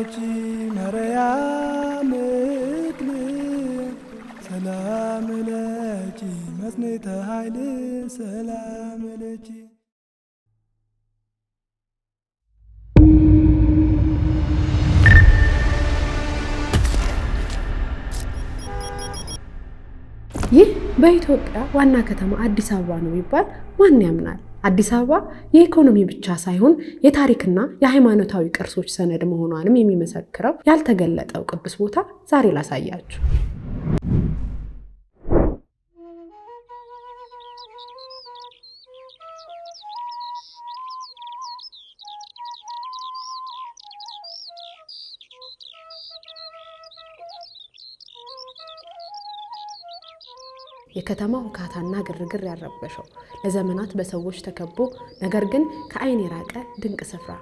ለኪ ማርያም ሰላም ለኪ መጽንዕተ ኃይል ሰላም ለኪ። ይህ በኢትዮጵያ ዋና ከተማ አዲስ አበባ ነው ቢባል ማን ያምናል? አዲስ አበባ የኢኮኖሚ ብቻ ሳይሆን የታሪክና የሃይማኖታዊ ቅርሶች ሰነድ መሆኗንም የሚመሰክረው ያልተገለጠው ቅዱስ ቦታ ዛሬ ላሳያችሁ። የከተማው ሁካታና ግርግር ያረበሸው ለዘመናት በሰዎች ተከቦ ነገር ግን ከዓይን የራቀ ድንቅ ስፍራ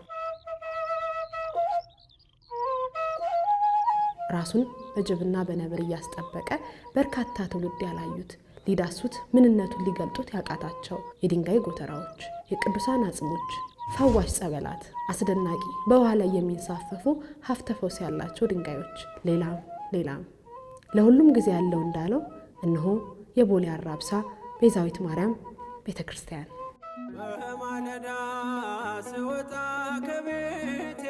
ራሱን በጅብና በነብር እያስጠበቀ በርካታ ትውልድ ያላዩት ሊዳሱት ምንነቱን ሊገልጡት ያቃታቸው የድንጋይ ጎተራዎች፣ የቅዱሳን አጽሞች፣ ፈዋሽ ጸበላት፣ አስደናቂ በውሃ ላይ የሚንሳፈፉ ሀብተ ፈውስ ያላቸው ድንጋዮች፣ ሌላም ለሁሉም ጊዜ ያለው እንዳለው እነሆ የቦሌ አራብሳ ቤዛዊት ማርያም ቤተክርስቲያን። በማለዳ ስወጣ ከቤቴ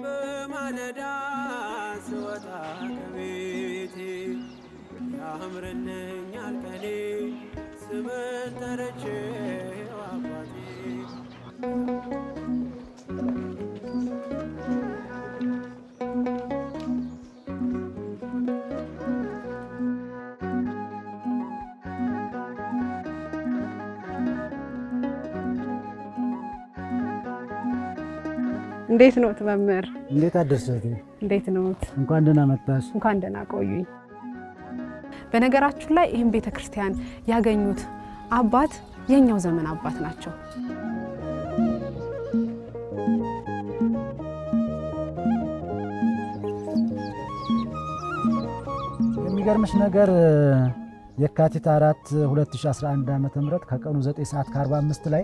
በማለዳ ስወጣ ከቤቴ ያምርልኛል ቀኔ ስምን ጠርቼ አባቴ። እንዴት ነው መምህር? እንዴት አደረሰት? እንዴት ነው? እንኳን ደህና መጣሽ። እንኳን ደህና ቆዩኝ። በነገራችሁ ላይ ይህን ቤተክርስቲያን ያገኙት አባት የኛው ዘመን አባት ናቸው። የሚገርምሽ ነገር የካቲት 4 2011 ዓ.ም ከቀኑ 9:45 ላይ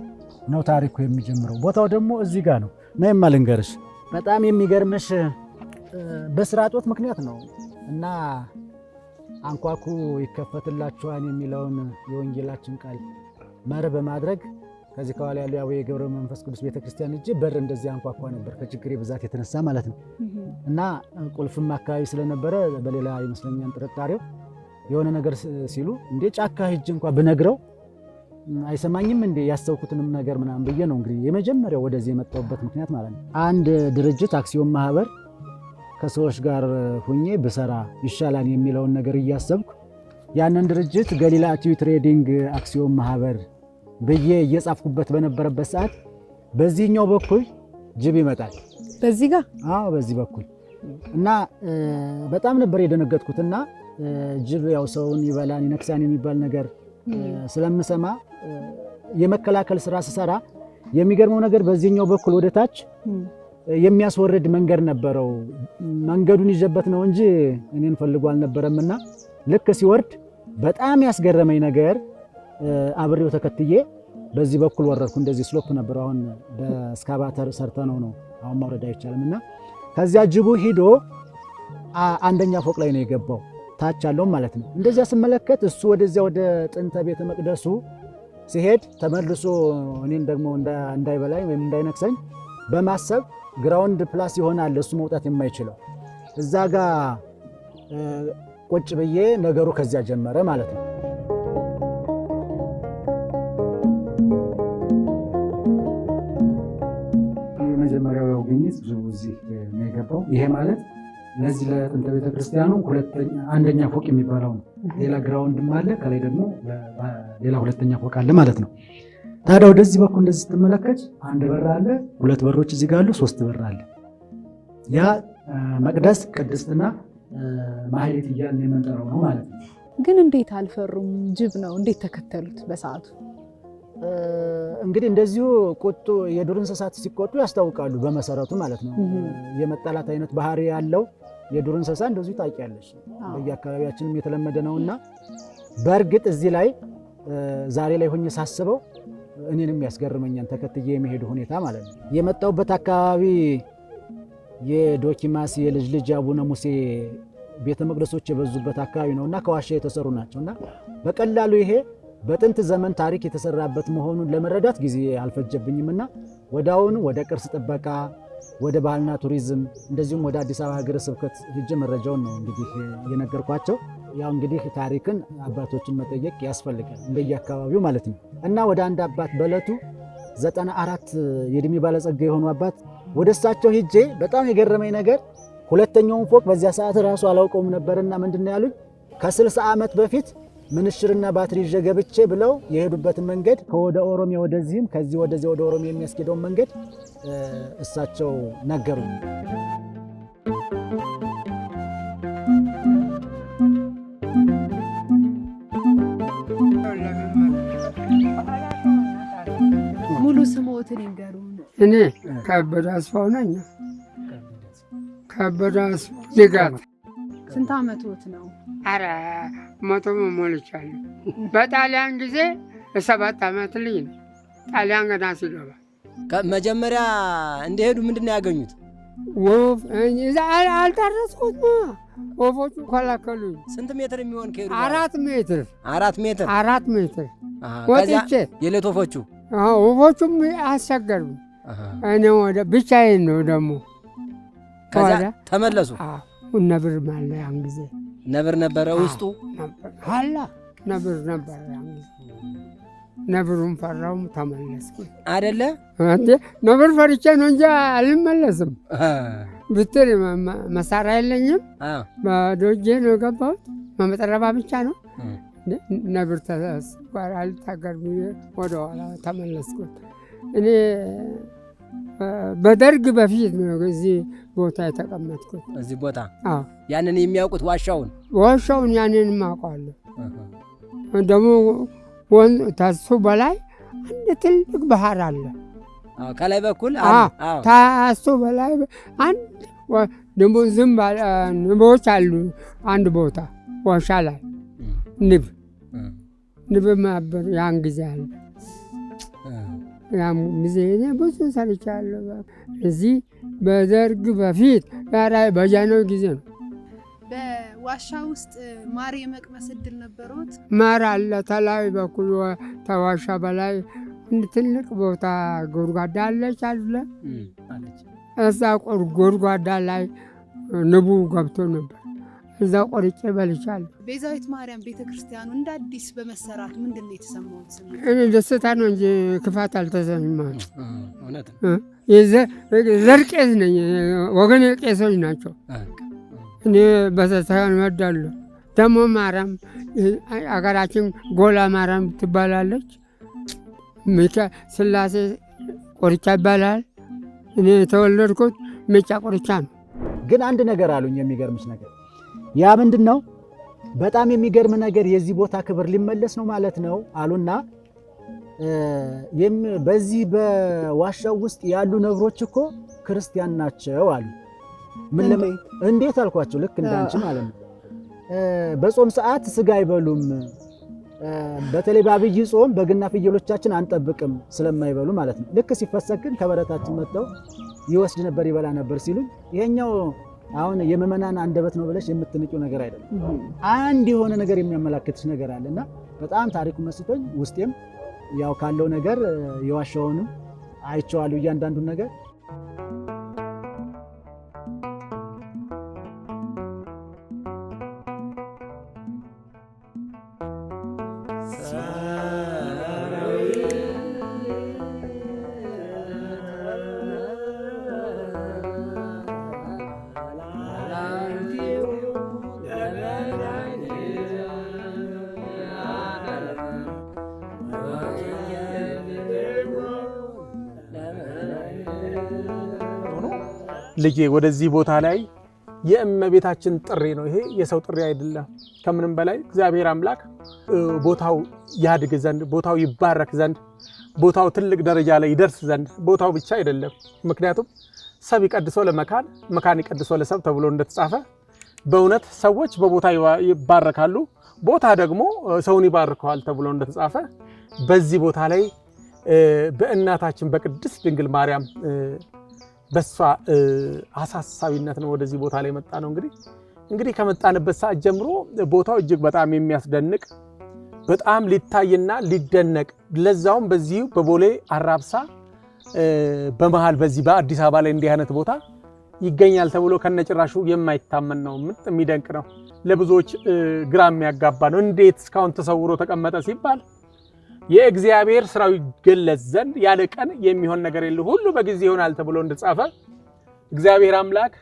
ነው ታሪኩ የሚጀምረው። ቦታው ደግሞ እዚህ ጋር ነው። ነይማ ልንገርሽ። በጣም የሚገርምሽ በስራ እጦት ምክንያት ነው እና አንኳኩ ይከፈትላችኋል የሚለውን የወንጌላችን ቃል መርህ በማድረግ ከዚህ ከኋላ ያለው ያው የገብረ መንፈስ ቅዱስ ቤተክርስቲያን እጅ በር እንደዚህ አንኳኳ ነበር ከችግሬ ብዛት የተነሳ ማለት ነው። እና ቁልፍም አካባቢ ስለነበረ በሌላ ይመስለኛል ጥርጣሬው የሆነ ነገር ሲሉ እንዴ ጫካ ሂጅ እንኳን ብነግረው አይሰማኝም እንዴ ያስተውኩትንም ነገር ምናምን ብዬ ነው እንግዲህ የመጀመሪያው ወደዚህ የመጣሁበት ምክንያት ማለት ነው። አንድ ድርጅት አክሲዮን ማህበር ከሰዎች ጋር ሁኜ ብሰራ ይሻላል የሚለውን ነገር እያሰብኩ ያንን ድርጅት ገሊላ አክቲቭ ትሬዲንግ አክሲዮን ማህበር ብዬ እየጻፍኩበት በነበረበት ሰዓት በዚህኛው በኩል ጅብ ይመጣል። በዚህ ጋር? አዎ በዚህ በኩል እና በጣም ነበር የደነገጥኩትና ጅብ ያው ሰውን ይበላል ይነክሳን የሚባል ነገር ስለምሰማ የመከላከል ስራ ስሰራ የሚገርመው ነገር በዚህኛው በኩል ወደ ታች የሚያስወርድ መንገድ ነበረው። መንገዱን ይዘበት ነው እንጂ እኔን ፈልጎ አልነበረምና ልክ ሲወርድ በጣም ያስገረመኝ ነገር አብሬው ተከትዬ በዚህ በኩል ወረድኩ። እንደዚህ ስሎፕ ነበር። አሁን በስካቫተር ሰርተነው ነው አሁን ማውረድ አይቻልምና ከዚያ ጅቡ ሂዶ አንደኛ ፎቅ ላይ ነው የገባው ታች ያለው ማለት ነው። እንደዚያ ስመለከት እሱ ወደዚያ ወደ ጥንተ ቤተ መቅደሱ ሲሄድ ተመልሶ እኔን ደግሞ እንዳይበላኝ ወይም እንዳይነክሰኝ በማሰብ ግራውንድ ፕላስ ይሆናል እሱ መውጣት የማይችለው እዛ ጋር ቁጭ ብዬ ነገሩ ከዚያ ጀመረ ማለት ነው። የመጀመሪያው ያው ግኝት ጅቡ እዚህ ነው የገባው። ይሄ ማለት ለዚህ ለጥንተ ቤተክርስቲያኑ አንደኛ ፎቅ የሚባለው ነው። ሌላ ግራውንድም አለ፣ ከላይ ደግሞ ሌላ ሁለተኛ ፎቅ አለ ማለት ነው። ታዲያ ወደዚህ በኩል እንደዚህ ስትመለከት አንድ በር አለ፣ ሁለት በሮች እዚህ ጋር አሉ፣ 3 በር አለ። ያ መቅደስ ቅድስትና ማህሌት እያልን የምንጠራው ነው ማለት ነው። ግን እንዴት አልፈሩም? ጅብ ነው፣ እንዴት ተከተሉት በሰዓቱ? እንግዲህ እንደዚሁ ቁጡ የዱር እንስሳት ሲቆጡ ያስታውቃሉ በመሰረቱ ማለት ነው። የመጣላት አይነት ባህሪ ያለው የዱር እንስሳ እንደዚሁ ታውቂያለሽ፣ በየአካባቢያችንም የተለመደ ነውና በእርግጥ እዚህ ላይ ዛሬ ላይ ሆኜ ሳስበው እኔንም ያስገርመኛል ተከትዬ የሚሄዱ ሁኔታ ማለት ነው። የመጣሁበት አካባቢ የዶኪማስ የልጅ ልጅ አቡነ ሙሴ ቤተ መቅደሶች የበዙበት አካባቢ ነውና ከዋሻ የተሰሩ ናቸውና በቀላሉ ይሄ በጥንት ዘመን ታሪክ የተሰራበት መሆኑን ለመረዳት ጊዜ አልፈጀብኝምና ወዳውኑ ወደ ቅርስ ጥበቃ ወደ ባህልና ቱሪዝም እንደዚሁም ወደ አዲስ አበባ ሀገረ ስብከት ሄጄ መረጃውን ነው እንግዲህ የነገርኳቸው። ያው እንግዲህ ታሪክን አባቶችን መጠየቅ ያስፈልጋል እንደየአካባቢው ማለት ነው። እና ወደ አንድ አባት በለቱ 94 የእድሜ ባለጸጋ የሆኑ አባት ወደ እሳቸው ሄጄ በጣም የገረመኝ ነገር ሁለተኛውን ፎቅ በዚያ ሰዓት ራሱ አላውቀውም ነበርና ምንድነው ያሉኝ ከ60 ዓመት በፊት ምንሽርና ባትሪ ይዤ ገብቼ ብለው የሄዱበትን መንገድ ከወደ ኦሮሚያ ወደዚህም ከዚህ ወደዚህ ወደ ኦሮሚያ የሚያስኬደውን መንገድ እሳቸው ነገሩኝ። ሙሉ ስሞትን ይንገሩን። እኔ ከበደ አስፋው ነኝ። ከበደ አስፋው ንጋት። ስንት ዓመቶት ነው? ኧረ መቶ ሞልቻለሁ። በጣሊያን ጊዜ 7 ዓመት ልጅ ነው። ጣሊያን ገና ሲገባ መጀመሪያ እንደሄዱ ምንድን ነው ያገኙት? ወፍ አልደረስኩትም። ወፎቹ ከላከሉኝ። ስንት ሜትር የሚሆን ከሄዱ? 4 ሜትር 4 ሜትር ወጥቼ የሌት ወፎቹ ወፎቹም አስቸገሩኝ። እኔ ወደ ብቻዬን ነው ደግሞ ከዚያ ተመለሱ። ነብር ማለ ያን ጊዜ ነብር ነበረ ውስጡ አላ ነብር ነበረ ያን ጊዜ። ነብሩን ፈራው ተመለስኩ አይደለ እንዴ? ነብር ፈርቼ ነው እንጂ አልመለስም። ብትል መሳሪያ የለኝም። በዶጄ ነው የገባሁት። መመጠረባ ብቻ ነው። ነብር ተስጓር አልታገር ወደ ኋላ ተመለስኩት። እኔ በደርግ በፊት ነው እዚህ ቦታ የተቀመጥኩት። እዚህ ቦታ ያንን የሚያውቁት ዋሻውን ያንን ማውቀዋለሁ። ደግሞ ታሱ በላይ አንድ ትልቅ ባህር አለ ከላይ በኩል። ታሱ በላይ አንድ ደግሞ ዝም ንቦች አሉ። አንድ ቦታ ዋሻ ላይ ንብ ማበር ያን ጊዜ አለ። ያም ጊዜ እኔ ብዙ ሰርቻለሁ። እዚህ በደርግ በፊት በጃንሆይ ጊዜ ነው። በዋሻ ውስጥ ማር የመቅመስ እድል ነበሩት? ማር አለ ተላይ በኩል ተዋሻ በላይ አንድ ትልቅ ቦታ ጎድጓዳ አለች አለ። እዛ ጎድጓዳ ላይ ንቡ ገብቶ ነበር። እዛ ቆርጬ በልቻለሁ። ቤዛዊት ማርያም ቤተክርስቲያኑ እንደ አዲስ በመሰራቱ ምንድን ነው የተሰማው ስሜት? እኔ ደስታ ነው እንጂ ክፋት አልተሰማኝም። ዘር ቄስ ነኝ። ወገኔ ቄሶች ናቸው። እኔ በተሳን እወዳለሁ። ደግሞ ማርያም አገራችን ጎላ ማርያም ትባላለች። ስላሴ ቆርቻ ይባላል። እኔ የተወለድኩት ሜጫ ቆርቻ ነው። ግን አንድ ነገር አሉኝ፣ የሚገርምሽ ነገር ያ ምንድን ነው? በጣም የሚገርም ነገር የዚህ ቦታ ክብር ሊመለስ ነው ማለት ነው አሉና በዚህ በዋሻው ውስጥ ያሉ ነብሮች እኮ ክርስቲያን ናቸው አሉ። እንዴት አልኳቸው። ልክ እንዳንቺ ማለት ነው። በጾም ሰዓት ስጋ አይበሉም። በተለይ በአብይ ጾም በግና ፍየሎቻችን አንጠብቅም ስለማይበሉ ማለት ነው። ልክ ሲፈሰክ ግን ከበረታችን መጥተው ይወስድ ነበር ይበላ ነበር ሲሉ ይሄኛው አሁን የምእመናን አንደበት ነው ብለሽ የምትንቂው ነገር አይደለም። አንድ የሆነ ነገር የሚያመላክትሽ ነገር አለና በጣም ታሪኩ መስቶኝ ውስጤም ያው ካለው ነገር የዋሻውንም አይቼዋለሁ እያንዳንዱን ነገር። ልጄ ወደዚህ ቦታ ላይ የእመቤታችን ጥሪ ነው። ይሄ የሰው ጥሪ አይደለም። ከምንም በላይ እግዚአብሔር አምላክ ቦታው ያድግ ዘንድ፣ ቦታው ይባረክ ዘንድ፣ ቦታው ትልቅ ደረጃ ላይ ይደርስ ዘንድ ቦታው ብቻ አይደለም። ምክንያቱም ሰብ ይቀድሶ ለመካን መካን ይቀድሶ ለሰብ ተብሎ እንደተጻፈ በእውነት ሰዎች በቦታ ይባረካሉ፣ ቦታ ደግሞ ሰውን ይባርከዋል ተብሎ እንደተጻፈ በዚህ ቦታ ላይ በእናታችን በቅድስት ድንግል ማርያም በሷ አሳሳቢነት ነው ወደዚህ ቦታ ላይ መጣ ነው። እንግዲህ ከመጣንበት ሰዓት ጀምሮ ቦታው እጅግ በጣም የሚያስደንቅ በጣም ሊታይና ሊደነቅ ለዛውም በዚሁ በቦሌ አራብሳ በመሃል በዚህ በአዲስ አበባ ላይ እንዲህ አይነት ቦታ ይገኛል ተብሎ ከነጭራሹ የማይታመን ነው። የሚደንቅ ነው። ለብዙዎች ግራ የሚያጋባ ነው። እንዴት እስካሁን ተሰውሮ ተቀመጠ ሲባል የእግዚአብሔር ስራው ይገለጽ ዘንድ ያለ ቀን የሚሆን ነገር የለ ሁሉ በጊዜ ይሆናል ተብሎ እንደተጻፈ እግዚአብሔር አምላክ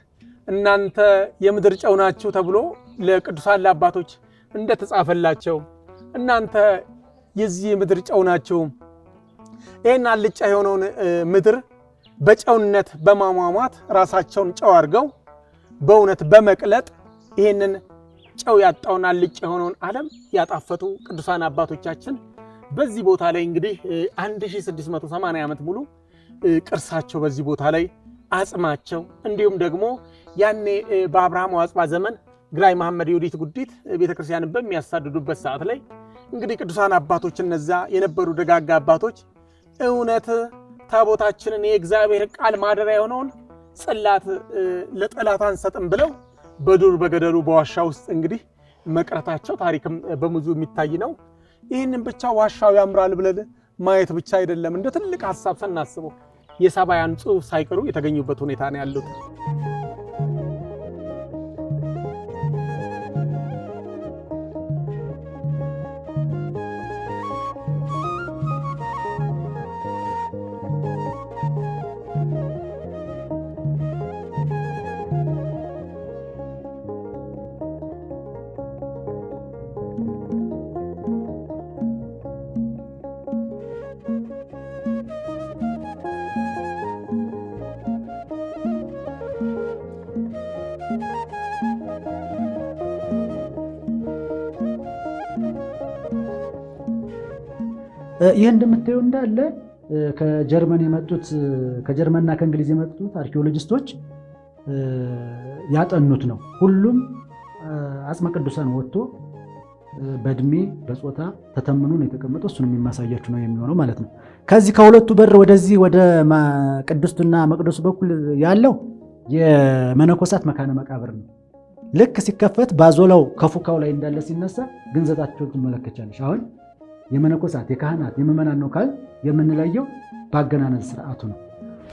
እናንተ የምድር ጨው ናችሁ ተብሎ ለቅዱሳን አባቶች እንደተጻፈላቸው እናንተ የዚህ ምድር ጨው ናችሁ፣ ይሄን አልጫ የሆነውን ምድር በጨውነት በማሟሟት ራሳቸውን ጨው አድርገው በእውነት በመቅለጥ ይሄንን ጨው ያጣውን አልጫ የሆነውን ዓለም ያጣፈጡ ቅዱሳን አባቶቻችን በዚህ ቦታ ላይ እንግዲህ 1680 ዓመት ሙሉ ቅርሳቸው በዚህ ቦታ ላይ አጽማቸው እንዲሁም ደግሞ ያኔ በአብርሃም አጽባ ዘመን ግራኝ መሐመድ ዮዲት ጉዲት ቤተክርስቲያንን በሚያሳድዱበት ሰዓት ላይ እንግዲህ ቅዱሳን አባቶች እነዛ የነበሩ ደጋጋ አባቶች እውነት ታቦታችንን የእግዚአብሔር ቃል ማደሪያ የሆነውን ጽላት ለጠላት አንሰጥም ብለው በዱር በገደሉ በዋሻ ውስጥ እንግዲህ መቅረታቸው ታሪክም በሙሉ የሚታይ ነው። ይህንን ብቻ ዋሻው ያምራል ብለን ማየት ብቻ አይደለም፣ እንደ ትልቅ ሐሳብ ስናስበው የሳባያን ጽሑፍ ሳይቀሩ የተገኙበት ሁኔታ ነው ያሉት። ይህ እንደምታየው እንዳለ ከጀርመን የመጡት ከጀርመንና ከእንግሊዝ የመጡት አርኪኦሎጂስቶች ያጠኑት ነው። ሁሉም አጽመ ቅዱሳን ወጥቶ በእድሜ በጾታ ተተምኖ ነው የተቀመጠው። እሱን የሚያሳያችሁ ነው የሚሆነው ማለት ነው። ከዚህ ከሁለቱ በር ወደዚህ ወደ ቅድስቱና መቅደሱ በኩል ያለው የመነኮሳት መካነ መቃብር ነው። ልክ ሲከፈት ባዞላው ከፉካው ላይ እንዳለ ሲነሳ ግንዘታቸውን ትመለከቻለሽ። አሁን የመነኮሳት የካህናት የምእመናን ነው ካል የምንለየው በአገናነዝ ስርዓቱ ነው።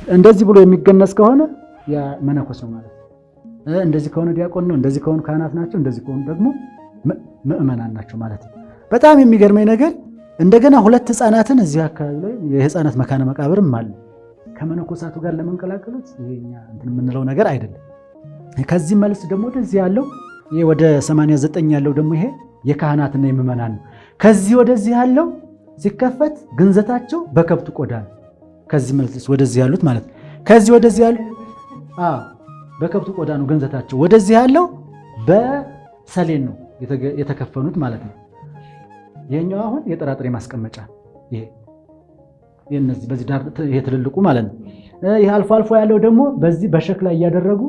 እንደዚህ ብሎ የሚገነዝ ከሆነ ያ መነኮስ ነው ማለት ነው። እንደዚህ ከሆነ ዲያቆን ነው፣ እንደዚህ ከሆኑ ካህናት ናቸው፣ እንደዚህ ከሆኑ ደግሞ ምእመናን ናቸው ማለት ነው። በጣም የሚገርመኝ ነገር እንደገና ሁለት ህፃናትን እዚህ አካባቢ ላይ የህፃናት መካነ መቃብርም አለ። ከመነኮሳቱ ጋር ለመንቀላቀሉት ይሄኛ እንትን የምንለው ነገር አይደለም። ከዚህ መልስ ደግሞ ወደዚህ ያለው ይሄ ወደ 89 ያለው ደግሞ ይሄ የካህናትና የምእመናን ነው። ከዚህ ወደዚህ ያለው ሲከፈት ግንዘታቸው በከብት ቆዳ ነው። ከዚህ መልስ ወደዚህ ያሉት ማለት ነው። ከዚህ ወደዚህ ያሉ በከብት ቆዳ ነው ግንዘታቸው። ወደዚህ ያለው በሰሌን ነው የተከፈኑት ማለት ነው። ይሄኛው አሁን የጥራጥሬ ማስቀመጫ ይሄ የነዚህ በዚህ ዳር ይሄ ትልልቁ ማለት ነው። ይሄ አልፎ አልፎ ያለው ደግሞ በዚህ በሸክላ እያደረጉ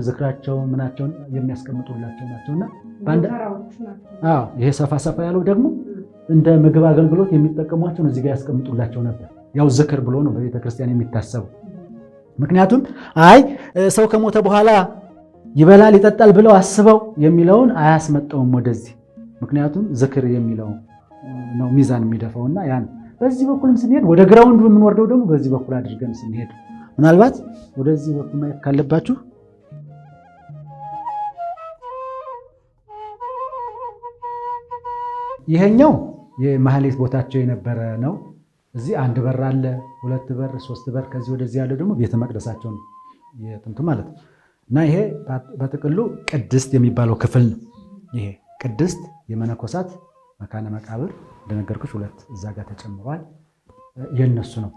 ዝክራቸው ምናቸውን የሚያስቀምጡላቸው ናቸውና ይሄ ሰፋ ሰፋ ያለው ደግሞ እንደ ምግብ አገልግሎት የሚጠቀሟቸው እዚህ ጋር ያስቀምጡላቸው ነበር። ያው ዝክር ብሎ ነው በቤተክርስቲያን የሚታሰቡ። ምክንያቱም አይ ሰው ከሞተ በኋላ ይበላል ይጠጣል ብለው አስበው የሚለውን አያስመጣውም ወደዚህ። ምክንያቱም ዝክር የሚለው ነው ሚዛን የሚደፋውና ያን በዚህ በኩልም ስንሄድ ወደ ግራውንዱ የምንወርደው ደግሞ በዚህ በኩል አድርገን ስንሄድ ምናልባት ወደዚህ በኩል ማየት ካለባችሁ ይሄኛው የማህሌት ቦታቸው የነበረ ነው። እዚህ አንድ በር አለ፣ ሁለት በር፣ ሶስት በር። ከዚህ ወደዚህ ያለው ደግሞ ቤተ መቅደሳቸው ነው የጥንቱ ማለት ነው። እና ይሄ በጥቅሉ ቅድስት የሚባለው ክፍል ነው። ይሄ ቅድስት የመነኮሳት መካነ መቃብር እንደነገርኩሽ ሁለት እዛ ጋር ተጨምሯል። የነሱ ነው።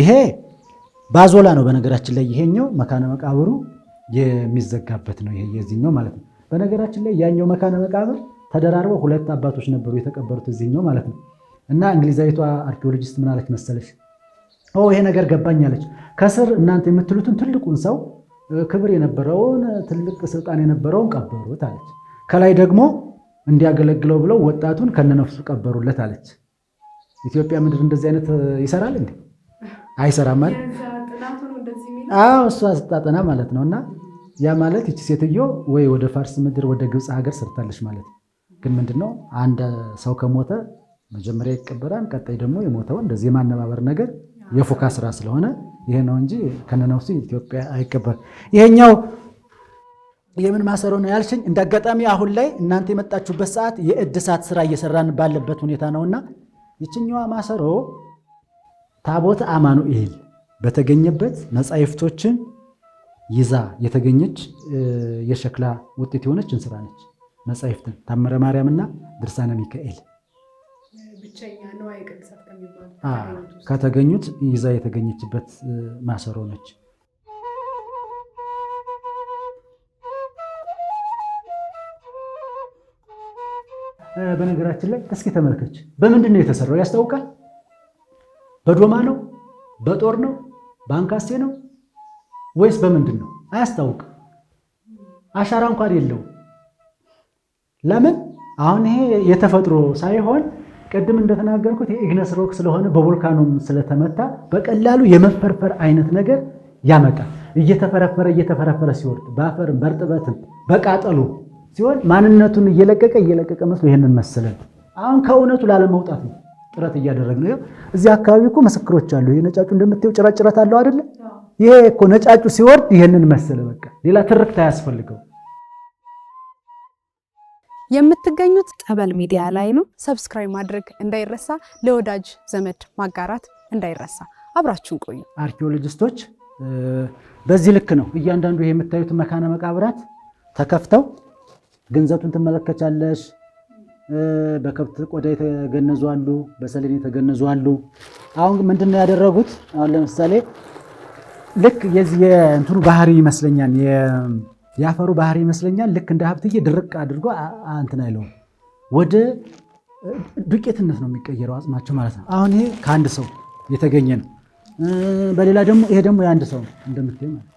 ይሄ ባዞላ ነው በነገራችን ላይ። ይሄኛው መካነ መቃብሩ የሚዘጋበት ነው። ይሄ የዚህኛው ማለት ነው። በነገራችን ላይ ያኛው መካነ መቃብር ተደራርበው ሁለት አባቶች ነበሩ የተቀበሩት እዚህኛው ማለት ነው። እና እንግሊዛዊቷ አርኪኦሎጂስት ምን አለች መሰለሽ? ይሄ ነገር ገባኝ አለች። ከስር እናንተ የምትሉትን ትልቁን ሰው ክብር የነበረውን ትልቅ ስልጣን የነበረውን ቀበሩት አለች። ከላይ ደግሞ እንዲያገለግለው ብለው ወጣቱን ከነነፍሱ ቀበሩለት አለች። ኢትዮጵያ ምድር እንደዚህ አይነት ይሰራል እንዴ? አይሰራም ማለት እሷ ስታጠና ማለት ነው። እና ያ ማለት ይቺ ሴትዮ ወይ ወደ ፋርስ ምድር ወደ ግብፅ ሀገር ሰርታለች ማለት ነው። ግን ምንድነው አንድ ሰው ከሞተ መጀመሪያ ይቀበራል። ቀጣይ ደግሞ የሞተው እንደዚህ የማነባበር ነገር የፎካ ስራ ስለሆነ ይሄ ነው እንጂ ከነነፍሱ ኢትዮጵያ አይቀበር። ይሄኛው የምን ማሰሮ ነው ያልሽኝ? እንዳጋጣሚ አሁን ላይ እናንተ የመጣችሁበት ሰዓት የእድሳት ስራ እየሰራን ባለበት ሁኔታ ነውና ይችኛዋ ማሰሮ ታቦተ አማኑኤል በተገኘበት መጻሕፍቶችን ይዛ የተገኘች የሸክላ ውጤት የሆነች እንስራ ነች። መጻሕፍትን ታምረ ማርያምና ድርሳነ ሚካኤል ከተገኙት ይዛ የተገኘችበት ማሰሮ ነች። በነገራችን ላይ እስኪ ተመልከች፣ በምንድን ነው የተሰራው ያስታውቃል? በዶማ ነው? በጦር ነው? በአንካሴ ነው ወይስ በምንድን ነው? አያስታውቅም። አሻራ እንኳን የለውም። ለምን? አሁን ይሄ የተፈጥሮ ሳይሆን ቅድም እንደተናገርኩት የኢግነስ ሮክ ስለሆነ በቮልካኖም ስለተመታ በቀላሉ የመፈርፈር አይነት ነገር ያመጣል። እየተፈረፈረ ሲወርድ በአፈርም በእርጥበትም በቃጠሎ ሲሆን ማንነቱን እየለቀቀ መስሎ ይሄንን መሰለን። አሁን ከእውነቱ ላለመውጣት ነው ጥረት እያደረግን ነው። እዚህ አካባቢ እኮ ምስክሮች አሉ። ይሄ ነጫጩ እንደምታየው ጭራጭረት አለው አይደለ? ይሄ እኮ ነጫጩ ሲወርድ ይሄንን መሰለ። በቃ ሌላ ትርክት አያስፈልገው። የምትገኙት ጠበል ሚዲያ ላይ ነው። ሰብስክራይብ ማድረግ እንዳይረሳ፣ ለወዳጅ ዘመድ ማጋራት እንዳይረሳ። አብራችሁን ቆዩ። አርኪኦሎጂስቶች በዚህ ልክ ነው እያንዳንዱ ይሄ የምታዩት መካነ መቃብራት ተከፍተው ግንዘቱን ትመለከቻለሽ። በከብት ቆዳ የተገነዙ አሉ፣ በሰሌን የተገነዙ አሉ። አሁን ምንድነው ያደረጉት? አሁን ለምሳሌ ልክ የዚህ የእንትኑ ባህሪ ይመስለኛል የአፈሩ ባህሪ ይመስለኛል። ልክ እንደ ሀብትዬ ድርቅ አድርጎ እንትን አይለውም፣ ወደ ዱቄትነት ነው የሚቀየረው አጽማቸው ማለት ነው። አሁን ይሄ ከአንድ ሰው የተገኘ ነው። በሌላ ደግሞ ይሄ ደግሞ የአንድ ሰው ነው እንደምታዩ ማለት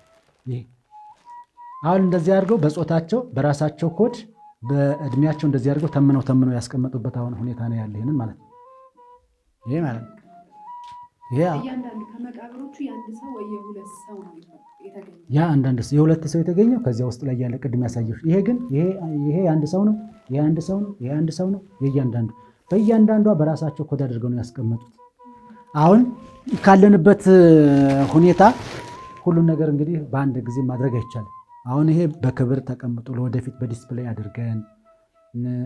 ይሄ አሁን እንደዚህ አድርገው በጾታቸው በራሳቸው ኮድ በእድሜያቸው እንደዚህ አድርገው ተምነው ያስቀመጡበት አሁን ሁኔታ ነው ያለ። ይሄንን ማለት ነው ይሄ ማለት ነው ይሄ እያንዳንዱ ከመቃብሮቹ የአንድ ሰው ወይ የሁለት ሰው ነው የተገኘው። ያ አንዳንድ ሰው የሁለት ሰው የተገኘው ከዚያ ውስጥ ላይ ያለ ቅድም ያሳየሁሽ። ይሄ ግን ይሄ አንድ ሰው ነው፣ ይሄ አንድ ሰው ነው፣ ይሄ አንድ ሰው ነው። የእያንዳንዱ በእያንዳንዷ በራሳቸው ኮድ አድርገው ነው ያስቀመጡት። አሁን ካለንበት ሁኔታ ሁሉን ነገር እንግዲህ በአንድ ጊዜ ማድረግ አይቻልም። አሁን ይሄ በክብር ተቀምጦ ለወደፊት በዲስፕሌይ አድርገን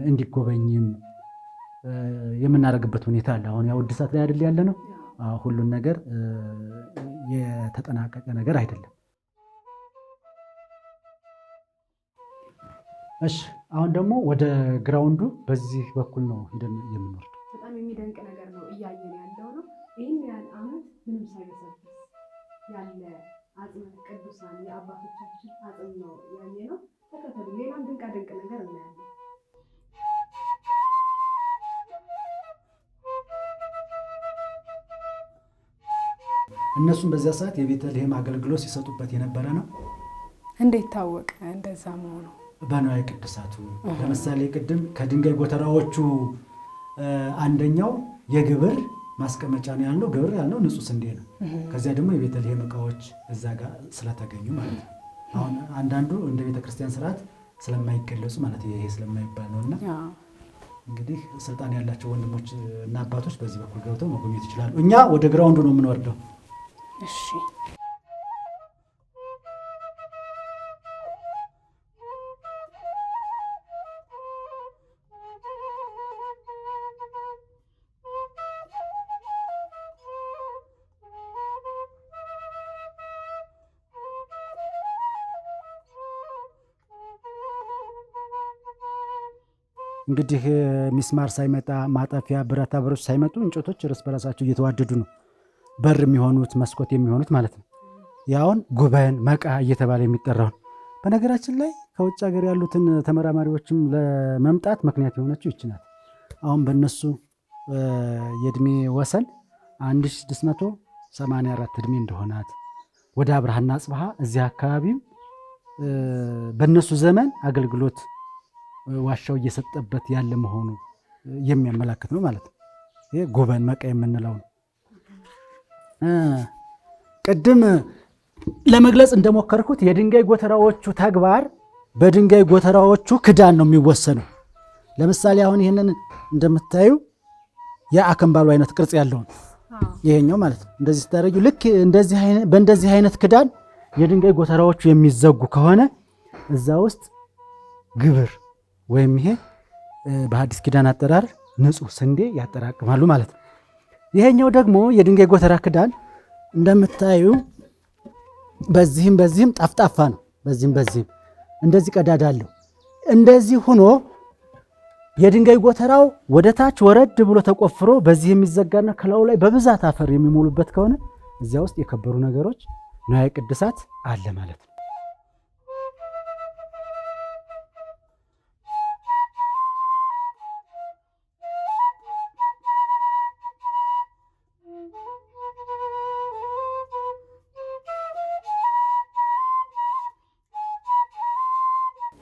እንዲጎበኝም የምናደርግበት ሁኔታ አለ። አሁን ያው እድሳት ላይ አይደል ያለ ነው። ሁሉን ነገር የተጠናቀቀ ነገር አይደለም። እሺ አሁን ደግሞ ወደ ግራውንዱ በዚህ በኩል ነው ሄደን የምንወርደው። በጣም የሚደንቅ ነገር ነው እያየን ያለው ነው። ይህን ያህል ዓመት ምንም ሳይበሰብስ ያለ አጽመ ቅዱሳን የአባቶቻችን አጽም ነው ያየ ነው። ተከተሉ፣ ሌላም ድንቅ ነገር እናያለን። እነሱም በዚያ ሰዓት የቤተልሔም አገልግሎት ሲሰጡበት የነበረ ነው። እንዴት ታወቀ እንደዛ መሆኑ? በንዋየ ቅድሳቱ ለምሳሌ ቅድም ከድንጋይ ጎተራዎቹ አንደኛው የግብር ማስቀመጫ ነው ያልነው። ግብር ያልነው ንጹህ ስንዴ ነው። ከዚያ ደግሞ የቤተልሔም እቃዎች እዛ ጋር ስለተገኙ ማለት ነው። አሁን አንዳንዱ እንደ ቤተክርስቲያን ስርዓት ስለማይገለጹ ማለት ይሄ ስለማይባል ነውና እንግዲህ ስልጣን ያላቸው ወንድሞች እና አባቶች በዚህ በኩል ገብተው መጎብኘት ይችላሉ። እኛ ወደ ግራውንዱ ነው የምንወርደው። እሺ እንግዲህ ሚስማር ሳይመጣ ማጠፊያ ብረታ ብረቶች ሳይመጡ እንጨቶች እርስ በራሳቸው እየተዋደዱ ነው በር የሚሆኑት መስኮት የሚሆኑት ማለት ነው። ያውን ጉበን መቃ እየተባለ የሚጠራውን በነገራችን ላይ ከውጭ ሀገር ያሉትን ተመራማሪዎችም ለመምጣት ምክንያት የሆነችው ይች ናት። አሁን በእነሱ የእድሜ ወሰን 1684 እድሜ እንደሆናት ወደ አብርሃና አጽብሃ እዚህ አካባቢም በእነሱ ዘመን አገልግሎት ዋሻው እየሰጠበት ያለ መሆኑ የሚያመላክት ነው ማለት ነው። ይሄ ጉበን መቃ የምንለው ነው። ቅድም ለመግለጽ እንደሞከርኩት የድንጋይ ጎተራዎቹ ተግባር በድንጋይ ጎተራዎቹ ክዳን ነው የሚወሰነው። ለምሳሌ አሁን ይህንን እንደምታዩ የአከምባሉ አይነት ቅርጽ ያለው ነው ይሄኛው ማለት ነው። እንደዚህ ስታረጁ ልክ በእንደዚህ አይነት ክዳን የድንጋይ ጎተራዎቹ የሚዘጉ ከሆነ እዛ ውስጥ ግብር ወይም ይሄ በሐዲስ ኪዳን አጠራር ንጹህ ስንዴ ያጠራቅማሉ ማለት ነው። ይሄኛው ደግሞ የድንጋይ ጎተራ ክዳን እንደምታዩ በዚህም ጠፍጣፋ ነው። በዚህም እንደዚህ ቀዳዳ አለው። እንደዚህ ሆኖ የድንጋይ ጎተራው ወደ ታች ወረድ ብሎ ተቆፍሮ በዚህ የሚዘጋና ከላዩ ላይ በብዛት አፈር የሚሞሉበት ከሆነ እዚያ ውስጥ የከበሩ ነገሮች ንዋየ ቅድሳት አለ ማለት ነው።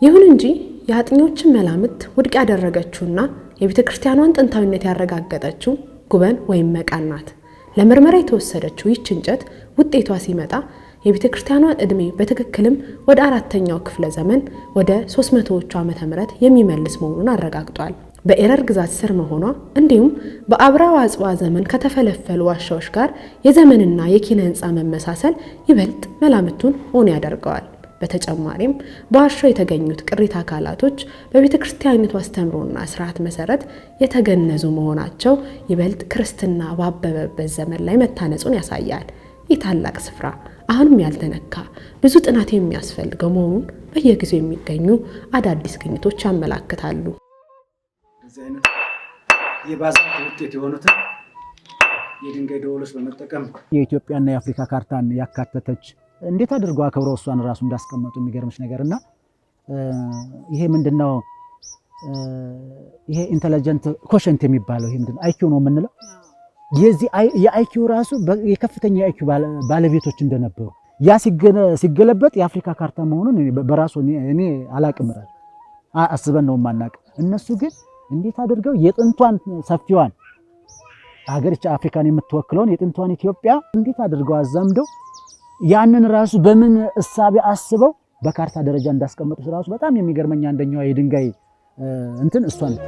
ይሁን እንጂ የአጥኚዎችን መላምት ውድቅ ያደረገችውና የቤተ ክርስቲያኗን ጥንታዊነት ያረጋገጠችው ጉበን ወይም መቃን ናት። ለምርመራ የተወሰደችው ይህች እንጨት ውጤቷ ሲመጣ የቤተ ክርስቲያኗን ዕድሜ በትክክልም ወደ 4ኛው ክፍለ ዘመን ወደ 300ዎቹ ዓመተ ምህረት የሚመልስ መሆኑን አረጋግጧል። በኤረር ግዛት ስር መሆኗ እንዲሁም በአብራው አጽዋ ዘመን ከተፈለፈሉ ዋሻዎች ጋር የዘመንና የኪነ ህንፃ መመሳሰል ይበልጥ መላምቱን ኦን ያደርገዋል። በተጨማሪም በዋሻው የተገኙት ቅሪተ አካላቶች በቤተ ክርስቲያኒቱ አስተምሮና ስርዓት መሰረት የተገነዙ መሆናቸው ይበልጥ ክርስትና ባበበበት ዘመን ላይ መታነጹን ያሳያል። ይህ ታላቅ ስፍራ አሁንም ያልተነካ ብዙ ጥናት የሚያስፈልገው መሆኑን በየጊዜው የሚገኙ አዳዲስ ግኝቶች ያመላክታሉ። እዚህ አይነት የባዛልት ውጤት የሆኑትን የድንጋይ ደወሎች በመጠቀም የኢትዮጵያና የአፍሪካ ካርታን ያካተተች እንዴት አድርገው አከብረው እሷን ራሱ እንዳስቀመጡ የሚገርምሽ ነገርና ይሄ ምንድነው? ይሄ ኢንተለጀንት ኮሸንት የሚባለው ይሄ ምንድነው? አይኪው ነው የምንለው። የዚህ የአይኪው ራሱ የከፍተኛ የአይኪው ባለቤቶች እንደነበሩ ያ ሲገለበጥ የአፍሪካ ካርታ መሆኑን በራሱ እኔ አላቅም ራሱ አስበን ነው ማናቅ። እነሱ ግን እንዴት አድርገው የጥንቷን ሰፊዋን ሀገር አፍሪካን የምትወክለውን የጥንቷን ኢትዮጵያ እንዴት አድርገው አዛምደው ያንን ራሱ በምን እሳቤ አስበው በካርታ ደረጃ እንዳስቀመጡት ራሱ በጣም የሚገርመኝ አንደኛው የድንጋይ እንትን እሷ ነች።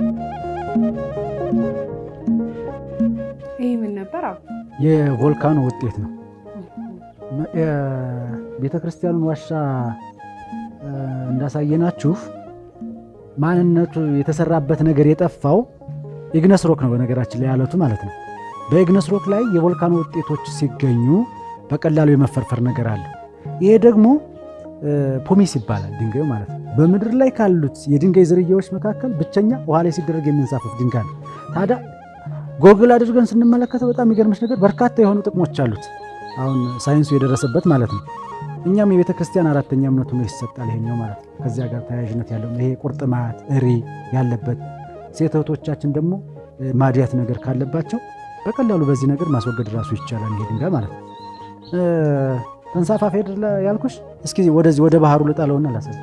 ይሄ ምን ነበር? የቮልካኖ ውጤት ነው። ቤተክርስቲያኑን ዋሻ እንዳሳየናችሁ ማንነቱ የተሰራበት ነገር የጠፋው ኢግነስ ሮክ ነው። በነገራችን ላይ አለቱ ማለት ነው። በኢግነስ ሮክ ላይ የቮልካኖ ውጤቶች ሲገኙ በቀላሉ የመፈርፈር ነገር አለ። ይሄ ደግሞ ፖሚስ ይባላል ድንጋዩ ማለት ነው። በምድር ላይ ካሉት የድንጋይ ዝርያዎች መካከል ብቸኛ ውሃ ላይ ሲደረግ የሚንሳፈፍ ድንጋይ ነው። ታዲያ ጎግል አድርገን ስንመለከተው በጣም የሚገርምሽ ነገር በርካታ የሆኑ ጥቅሞች አሉት። አሁን ሳይንሱ የደረሰበት ማለት ነው። እኛም የቤተ ክርስቲያን 4ኛ እምነቱ ነው ይሰጣል ይሄኛው ማለት ነው። ከዚያ ጋር ተያያዥነት ያለው ይሄ ቁርጥማት እሪ ያለበት ሴት እህቶቻችን ደግሞ ማዲያት ነገር ካለባቸው በቀላሉ በዚህ ነገር ማስወገድ ራሱ ይቻላል ይሄ ድንጋይ ማለት ነው። ተንሳፋፊ አይደለ ያልኩሽ? እስኪ ወደዚህ ወደ ባህሩ ልጣለውና ላሳይ።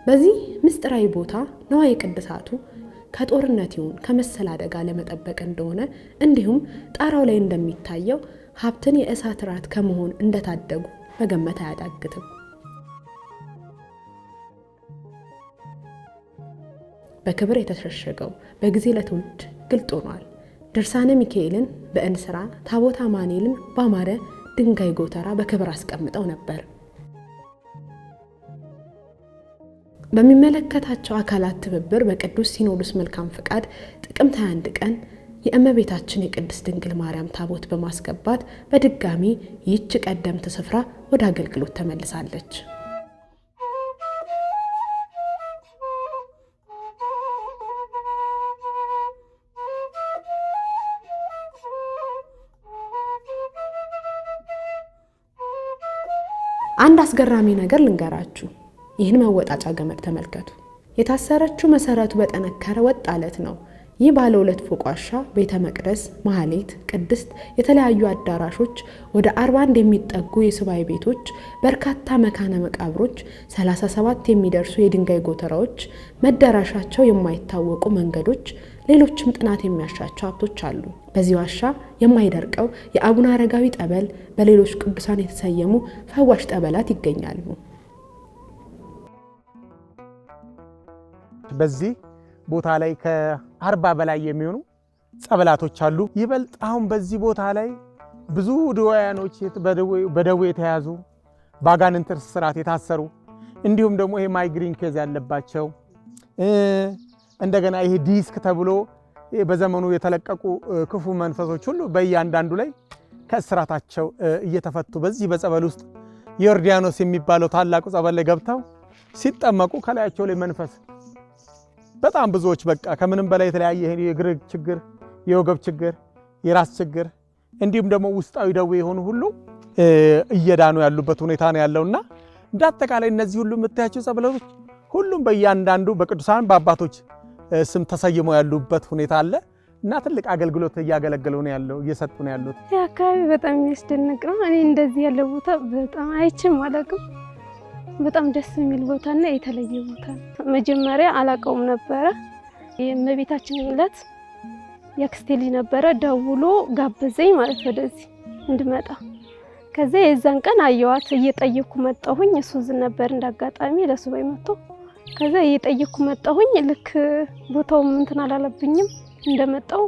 በዚህ ምስጢራዊ ቦታ ንዋየ ቅድሳቱ ከጦርነት ይሁን ከመሰል አደጋ ለመጠበቅ እንደሆነ እንዲሁም ጣራው ላይ እንደሚታየው ሀብትን የእሳት ራት ከመሆን እንደታደጉ መገመት አያዳግትም። በክብር የተሸሸገው በጊዜ ለትውልድ ግልጥ ሆኗል። ድርሳነ ሚካኤልን በእንስራ ታቦተ አማኑኤልን ባማረ ድንጋይ ጎተራ በክብር አስቀምጠው ነበር። በሚመለከታቸው አካላት ትብብር በቅዱስ ሲኖዶስ መልካም ፈቃድ ጥቅምት 21 ቀን የእመቤታችን የቅድስት ድንግል ማርያም ታቦት በማስገባት በድጋሚ ይህች ቀደምት ስፍራ ወደ አገልግሎት ተመልሳለች። አንድ አስገራሚ ነገር ልንገራችሁ። ይህን መወጣጫ ገመድ ተመልከቱ። የታሰረችው መሰረቱ በጠነከረ ወጥ አለት ነው። ይህ ባለ 2 ፎቅ ዋሻ ቤተ መቅደስ፣ ማህሌት፣ ቅድስት፣ የተለያዩ አዳራሾች፣ ወደ 41 የሚጠጉ የሱባኤ ቤቶች፣ በርካታ መካነ መቃብሮች፣ 37 የሚደርሱ የድንጋይ ጎተራዎች፣ መዳረሻቸው የማይታወቁ መንገዶች፣ ሌሎችም ጥናት የሚያሻቸው ሀብቶች አሉ። በዚህ ዋሻ የማይደርቀው የአቡነ አረጋዊ ጠበል፣ በሌሎች ቅዱሳን የተሰየሙ ፈዋሽ ጠበላት ይገኛሉ። በዚህ ቦታ ላይ ከ40 በላይ የሚሆኑ ጸበላቶች አሉ። ይበልጥ አሁን በዚህ ቦታ ላይ ብዙ ድውያኖች በደዌ የተያዙ በአጋንንት ስርዓት የታሰሩ እንዲሁም ደግሞ ይሄ ማይግሪን ኬዝ ያለባቸው እንደገና ይሄ ዲስክ ተብሎ በዘመኑ የተለቀቁ ክፉ መንፈሶች ሁሉ በእያንዳንዱ ላይ ከእስራታቸው እየተፈቱ በዚህ በጸበል ውስጥ ዮርዳኖስ የሚባለው ታላቁ ጸበል ላይ ገብተው ሲጠመቁ ከላያቸው ላይ መንፈስ በጣም ብዙዎች በቃ ከምንም በላይ የተለያየ የእግር ችግር፣ የወገብ ችግር፣ የራስ ችግር እንዲሁም ደግሞ ውስጣዊ ደዌ የሆኑ ሁሉ እየዳኑ ያሉበት ሁኔታ ነው ያለውና እንዳጠቃላይ እነዚህ ሁሉ የምታያቸው ጸበሎች ሁሉም በእያንዳንዱ በቅዱሳን በአባቶች ስም ተሰይመው ያሉበት ሁኔታ አለ እና ትልቅ አገልግሎት እያገለገሉ ነው ያለው እየሰጡ ነው ያሉት። አካባቢ በጣም የሚያስደንቅ ነው። እኔ እንደዚህ ያለ ቦታ በጣም አይቼም አላውቅም። በጣም ደስ የሚል ቦታና የተለየ ቦታ ነው። መጀመሪያ አላውቀውም ነበረ። የእመቤታችን ዕለት የአክስቴ ልጅ ነበረ ደውሎ ጋበዘኝ ማለት ወደዚህ እንድመጣ። ከዛ የዛን ቀን አየዋት እየጠየኩ መጣሁኝ። እሱ ዝን ነበር እንዳጋጣሚ ለሱባኤ መጥቶ ከዛ እየጠየኩ መጣሁኝ። ልክ ቦታው እንትን አላለብኝም እንደመጣው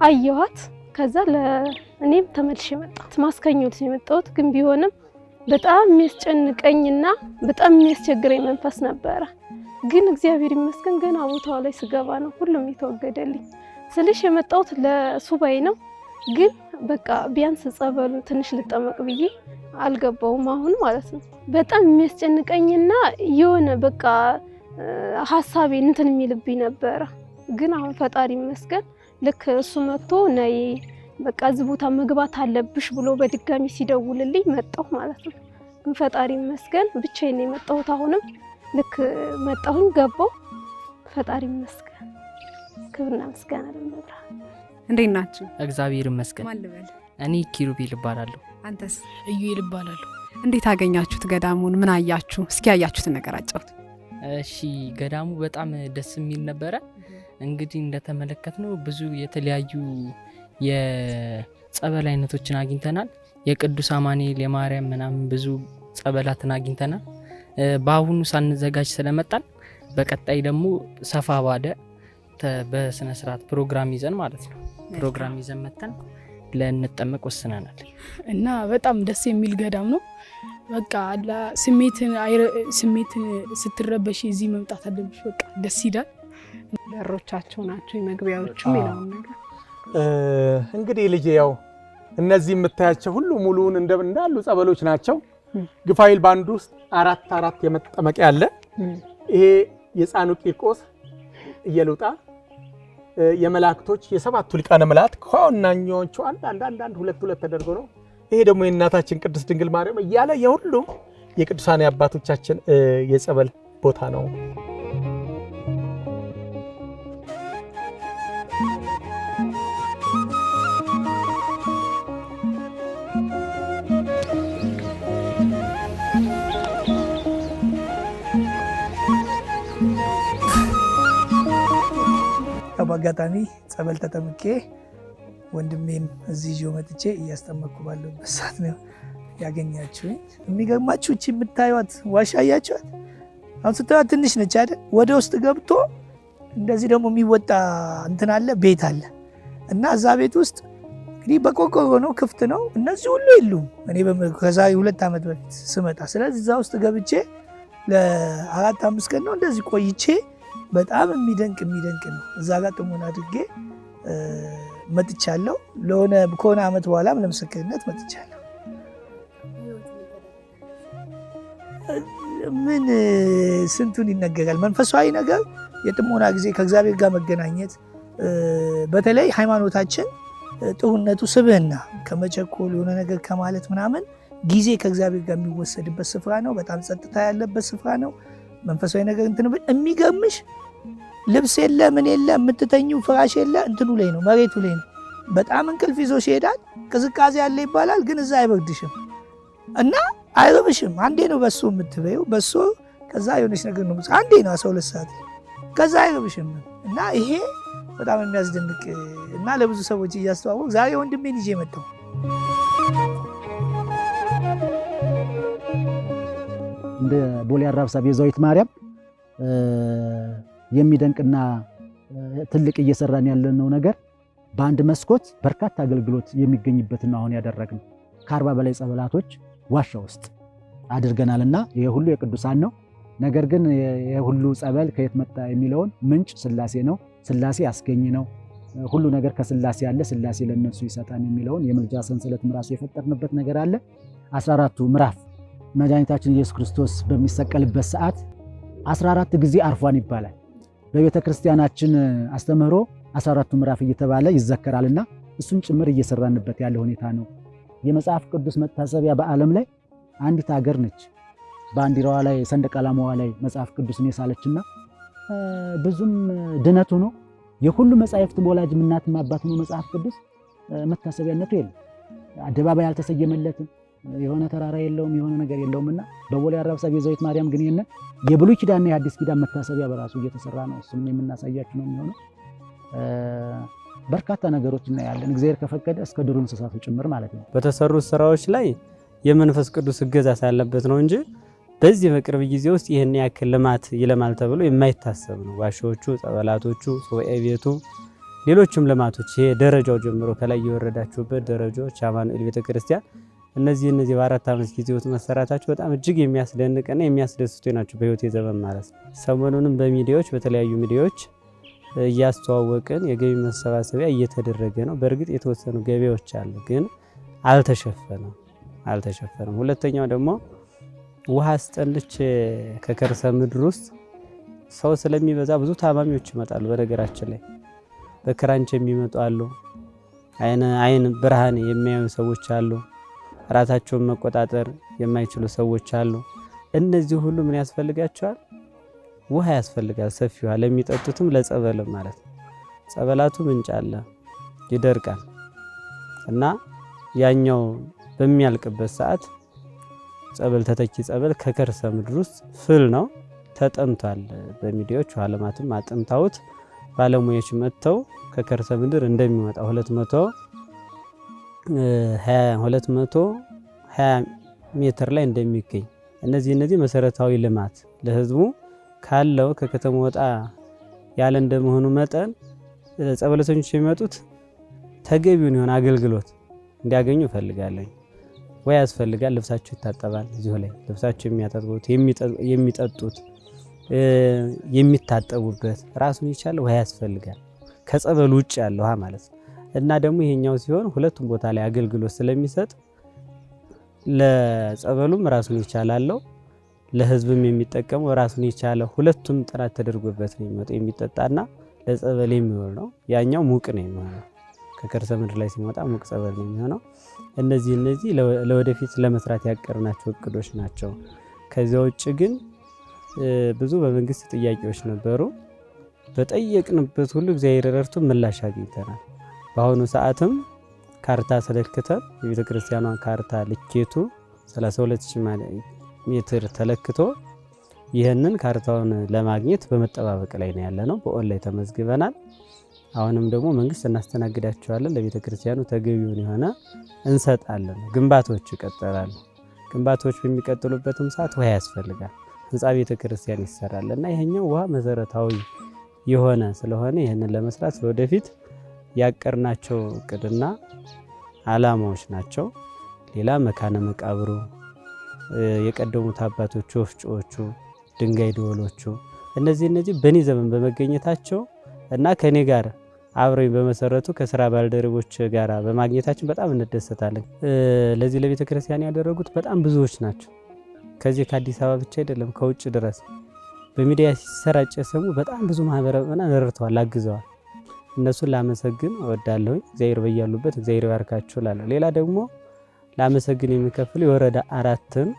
አየዋት። ከዛ ለእኔም ተመልሼ መጣሁ። ማስከኞት የመጣሁት ግን ቢሆንም በጣም የሚያስጨንቀኝና በጣም የሚያስቸግረኝ መንፈስ ነበረ። ግን እግዚአብሔር ይመስገን ገና ቦታው ላይ ስገባ ነው ሁሉም የተወገደልኝ። ስልሽ የመጣሁት ለሱባኤ ነው። ግን በቃ ቢያንስ ጸበሉ ትንሽ ልጠመቅ ብዬ አልገባውም አሁን ማለት ነው። በጣም የሚያስጨንቀኝና የሆነ በቃ ሐሳቤ እንትን የሚልብኝ ነበረ። ግን አሁን ፈጣሪ ይመስገን ልክ እሱ መጥቶ ነይ በቃ እዚህ ቦታ መግባት አለብሽ ብሎ በድጋሚ ሲደውልልኝ መጣሁ ማለት ነው። ግን ፈጣሪ ይመስገን ብቻዬን ነው የመጣሁት። አሁንም ልክ መጣሁኝ ገባሁ። ፈጣሪ ይመስገን ክብርና ምስጋና ለመብርሃን። እንዴት ናችሁ? እግዚአብሔር ይመስገን። ማን ልበል? እኔ ኪሩቤል እባላለሁ። አንተስ? ኢዩኤል እባላለሁ። እንዴት አገኛችሁት ገዳሙን? ምን አያችሁ? እስኪ ያያችሁትን ነገር አጫውቱ። እሺ ገዳሙ በጣም ደስ የሚል ነበረ። እንግዲህ እንደተመለከትነው ብዙ የተለያዩ የጸበል አይነቶችን አግኝተናል። የቅዱስ አማኑኤል የማርያም ምናምን ብዙ ጸበላትን አግኝተናል። በአሁኑ ሳንዘጋጅ ስለመጣን በቀጣይ ደግሞ ሰፋ ባለ በስነ ስርዓት ፕሮግራም ይዘን ማለት ነው ፕሮግራም ይዘን መተን ለንጠመቅ ወስነናል እና በጣም ደስ የሚል ገዳም ነው። በቃ አላ ስሜትን ስትረበሽ እዚህ መምጣት አለብሽ። በቃ ደስ ይላል። በሮቻቸው ናቸው የመግቢያዎቹ ነው ነገር እንግዲህ ልጅ ያው እነዚህ የምታያቸው ሁሉ ሙሉውን እንዳሉ ጸበሎች ናቸው። ግፋይል ባንድ ውስጥ አራት የመጠመቂያ አለ። ይሄ የጻኑ ቂርቆስ እየሉጣ የመላእክቶች የሰባቱ ሊቃነ መላእክት ከዋናኞቹ አንድ ሁለት ተደርጎ ነው። ይሄ ደግሞ የእናታችን ቅድስት ድንግል ማርያም እያለ የሁሉም የቅዱሳን አባቶቻችን የጸበል ቦታ ነው። በአጋጣሚ ጸበል ተጠምቄ ወንድሜም እዚህ ይዤው መጥቼ እያስጠመቅኩ ባለሁበት ሰዓት ነው ያገኛችሁኝ። የሚገርማችሁ እቺ የምታዩት ዋሻ አያችኋት? አሁን ስታዩት ትንሽ ነች አይደል? ወደ ውስጥ ገብቶ እንደዚህ ደግሞ የሚወጣ እንትን አለ፣ ቤት አለ እና እዛ ቤት ውስጥ እንግዲህ በቆርቆሮ ነው፣ ክፍት ነው። እነዚህ ሁሉ የሉም እኔ ከዛሬ 2 ዓመት በፊት ስመጣ። ስለዚህ እዛ ውስጥ ገብቼ ለ4-5 ቀን ነው እንደዚህ ቆይቼ በጣም የሚደንቅ ነው። እዛ ጋር ጥሞና አድርጌ መጥቻለሁ። ከሆነ ዓመት በኋላም ለምስክርነት መጥቻለሁ። ምን ስንቱን ይነገራል። መንፈሳዊ ነገር፣ የጥሞና ጊዜ፣ ከእግዚአብሔር ጋር መገናኘት፣ በተለይ ሃይማኖታችን ጥሩነቱ ስብህና ከመቸኮል የሆነ ነገር ከማለት ምናምን ጊዜ ከእግዚአብሔር ጋር የሚወሰድበት ስፍራ ነው። በጣም ጸጥታ ያለበት ስፍራ ነው። መንፈሳዊ ነገር እንትን የሚገርምሽ ልብስ የለ ምን የለ የምትተኙ ፍራሽ የለ እንትኑ ላይ ነው መሬቱ ላይ ነው። በጣም እንቅልፍ ይዞሽ ይሄዳል። ቅዝቃዜ ያለ ይባላል ግን እዛ አይበርድሽም እና አይረብሽም። አንዴ ነው በሶ የምትበይው በሶ ከዛ የሆነች ነገር ነው አንዴ ነው 12 ሰዓት ከዛ አይረብሽም። እና ይሄ በጣም የሚያስደንቅ እና ለብዙ ሰዎች እያስተዋወቅ ዛሬ ወንድሜን ይዤ መጣሁ። እንደ ቦሌ አራብሳ ቤዛዊት ማርያም የሚደንቅና ትልቅ እየሰራን ያለነው ነገር በአንድ መስኮት በርካታ አገልግሎት የሚገኝበትና አሁን ያደረግነው ከ40 በላይ ጸበላቶች ዋሻ ውስጥ አድርገናልና ይሄ ሁሉ የቅዱሳን ነው። ነገር ግን የሁሉ ጸበል ከየት መጣ የሚለውን ምንጭ ሥላሴ ነው። ሥላሴ አስገኝ ነው። ሁሉ ነገር ከሥላሴ ያለ ሥላሴ ለነሱ ይሰጣን የሚለውን የምልጃ ሰንሰለት ራሱ የፈጠርንበት ነገር አለ። 14ቱ ምዕራፍ መድኃኒታችን ኢየሱስ ክርስቶስ በሚሰቀልበት ሰዓት 14 ጊዜ አርፏን ይባላል። በቤተ ክርስቲያናችን አስተምህሮ 14ቱ ምዕራፍ እየተባለ ይዘከራልና እሱን ጭምር እየሰራንበት ያለ ሁኔታ ነው። የመጽሐፍ ቅዱስ መታሰቢያ በዓለም ላይ አንዲት ሀገር ነች። ባንዲራዋ ላይ ሰንደቅ ዓላማዋ ላይ መጽሐፍ ቅዱስን የሳለችና ብዙም ድነቱ ነው የሁሉ መጻሕፍት ወላጅ እናትና አባት ነው። መጽሐፍ ቅዱስ መታሰቢያነቱ የለም። አደባባይ አልተሰየመለትም። የሆነ ተራራ የለውም። የሆነ ነገር የለውምና በቦሌ አራብሳ ቤዛዊት ማርያም ግን የነ የብሉይ ኪዳንና የአዲስ ኪዳን መታሰቢያ በራሱ እየተሰራ ነው። እሱም የምናሳያችሁ ነው የሚሆነው። በርካታ ነገሮች እናያለን። እግዚአብሔር ከፈቀደ እስከ ዱር እንስሳቱ ጭምር ማለት ነው። በተሰሩት ስራዎች ላይ የመንፈስ ቅዱስ እገዛ ሳለበት ነው እንጂ በዚህ በቅርብ ጊዜ ውስጥ ይህን ያክል ልማት ይለማል ተብሎ የማይታሰብ ነው። ዋሻዎቹ፣ ጸበላቶቹ፣ ሱባኤ ቤቱ፣ ሌሎችም ልማቶች ይሄ ደረጃው ጀምሮ ከላይ የወረዳችሁበት ደረጃዎች አማኑኤል ቤተክርስቲያን እነዚህ በ4 ዓመት ጊዜ ውስጥ መሰራታቸው በጣም እጅግ የሚያስደንቅና የሚያስደስቱ ናቸው በህይወት የዘመን ማለት ነው። ሰሞኑንም በሚዲያዎች በተለያዩ ሚዲያዎች እያስተዋወቅን የገቢ መሰባሰቢያ እየተደረገ ነው። በእርግጥ የተወሰኑ ገቢዎች አሉ፣ ግን አልተሸፈነም። ሁለተኛው ደግሞ ውሃ አስጠልቼ ከከርሰ ምድር ውስጥ ሰው ስለሚበዛ ብዙ ታማሚዎች ይመጣሉ። በነገራችን ላይ በክራንች የሚመጡ አሉ። አይን ብርሃን የሚያዩ ሰዎች አሉ። ራሳቸውን መቆጣጠር የማይችሉ ሰዎች አሉ። እነዚህ ሁሉ ምን ያስፈልጋቸዋል? ውሃ ያስፈልጋል። ሰፊ ውሃ ለሚጠጡትም ለጸበልም ማለት ነው። ጸበላቱ ምንጭ አለ፣ ይደርቃል እና ያኛው በሚያልቅበት ሰዓት ጸበል ተተኪ ጸበል ከከርሰ ምድር ውስጥ ፍል ነው ተጠምቷል። በሚዲያዎች ውሃ ልማትም አጥንታውት ባለሙያዎች መጥተው ከከርሰ ምድር እንደሚወጣ 220 ሜትር ላይ እንደሚገኝ እነዚህ መሰረታዊ ልማት ለህዝቡ ካለው ከከተማ ወጣ ያለ እንደመሆኑ መጠን ጸበለተኞች የሚመጡት ተገቢውን የሆነ አገልግሎት እንዲያገኙ እፈልጋለሁ። ወይ ያስፈልጋል። ልብሳቸው ይታጠባል። እዚሁ ላይ ልብሳቸው የሚያጠቡት የሚጠጡት የሚታጠቡበት ራሱን ይቻላል ውሃ ያስፈልጋል። ከጸበል ውጭ ያለው ውሃ ማለት ነው። እና ደግሞ ይሄኛው ሲሆን ሁለቱም ቦታ ላይ አገልግሎት ስለሚሰጥ ለጸበሉም ራሱን ይቻላል፣ ለህዝብም የሚጠቀመው ራሱን ይቻለ ሁለቱም ጥራት ተደርጎበት ነው የሚጠጣና ለጸበል የሚሆን ነው። ያኛው ሙቅ ነው የሚሆነው። ከከርሰ ምድር ላይ ሲመጣ ሙቅ ጸበል ነው የሚሆነው። እነዚህ ለወደፊት ለመስራት ያቀርናቸው እቅዶች ናቸው። ከዚያ ውጭ ግን ብዙ በመንግስት ጥያቄዎች ነበሩ። በጠየቅንበት ሁሉ እግዚአብሔር ረድቶ ምላሽ አግኝተናል። በአሁኑ ሰዓትም ካርታ ተለክተን የቤተ ክርስቲያኗን ካርታ ልኬቱ 32000 ሜትር ተለክቶ ይህንን ካርታውን ለማግኘት በመጠባበቅ ላይ ነው ያለነው። በኦንላይን ተመዝግበናል። አሁንም ደግሞ መንግስት እናስተናግዳቸዋለን። ለቤተ ክርስቲያኑ ተገቢውን የሆነ እንሰጣለን። ግንባታዎች ይቀጥላሉ። ግንባታዎች በሚቀጥሉበትም ሰዓት ውሃ ያስፈልጋል። ህንፃ ቤተ ክርስቲያን ይሰራል እና ይሄኛው ውሃ መሰረታዊ የሆነ ስለሆነ ይህንን ለመስራት ወደፊት ያቀርናቸው እቅድና አላማዎች ናቸው። ሌላ መካነ መቃብሩ፣ የቀደሙት አባቶች ወፍጮዎቹ፣ ድንጋይ ደወሎቹ እነዚህ በእኔ ዘመን በመገኘታቸው እና ከኔ ጋር አብረኝ በመሰረቱ ከስራ ባልደረቦች ጋር በማግኘታችን በጣም እንደሰታለን። ለዚህ ለቤተ ክርስቲያን ያደረጉት በጣም ብዙዎች ናቸው። ከዚህ ከአዲስ አበባ ብቻ አይደለም ከውጭ ድረስ በሚዲያ ሲሰራጭ የሰሙ በጣም ብዙ ማህበረሰብና ረድተዋል፣ አግዘዋል። እነሱን ላመሰግን እወዳለሁ። እግዚአብሔር በያሉበት እግዚአብሔር ባርካችሁ እላለሁ። ሌላ ደግሞ ላመሰግን የሚከፍለው የወረዳ 4ን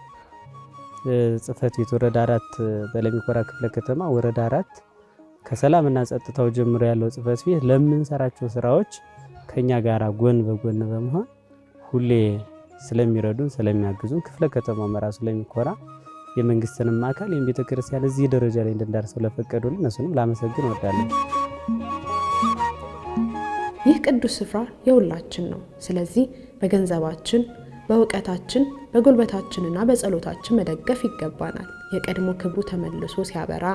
ጽሕፈት ቤት ወረዳ 4 በለሚኮራ ክፍለ ከተማ ወረዳ 4 ከሰላምና ጸጥታው ጀምሮ ያለው ጽሕፈት ቤት ለምንሰራቸው ስራዎች ከኛ ጋራ ጎን በጎን በመሆን ሁሌ ስለሚረዱን ስለሚያግዙን ክፍለ ከተማው መራሱ ስለሚኮራ የመንግስትንም አካል የቤተ ክርስቲያን እዚህ ደረጃ ላይ እንድንደርሰው ለፈቀዱልን እነሱንም ላመሰግን እወዳለሁ። ይህ ቅዱስ ስፍራ የሁላችን ነው። ስለዚህ በገንዘባችን፣ በእውቀታችን፣ በጉልበታችንና በጸሎታችን መደገፍ ይገባናል። የቀድሞ ክብሩ ተመልሶ ሲያበራ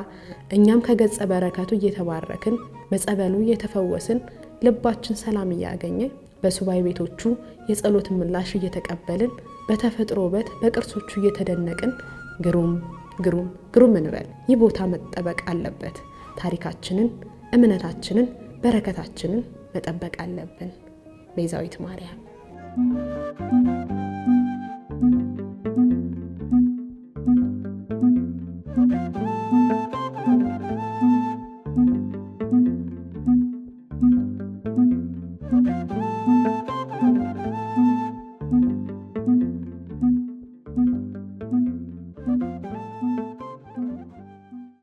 እኛም ከገጸ በረከቱ እየተባረክን በጸበሉ እየተፈወስን ልባችን ሰላም እያገኘ በሱባኤ ቤቶቹ የጸሎት ምላሽ እየተቀበልን በተፈጥሮ ውበት በቅርሶቹ እየተደነቅን ግሩም ግሩም ግሩም እንበል። ይህ ቦታ መጠበቅ አለበት። ታሪካችንን፣ እምነታችንን፣ በረከታችንን መጠበቅ አለብን። ቤዛዊት ማርያም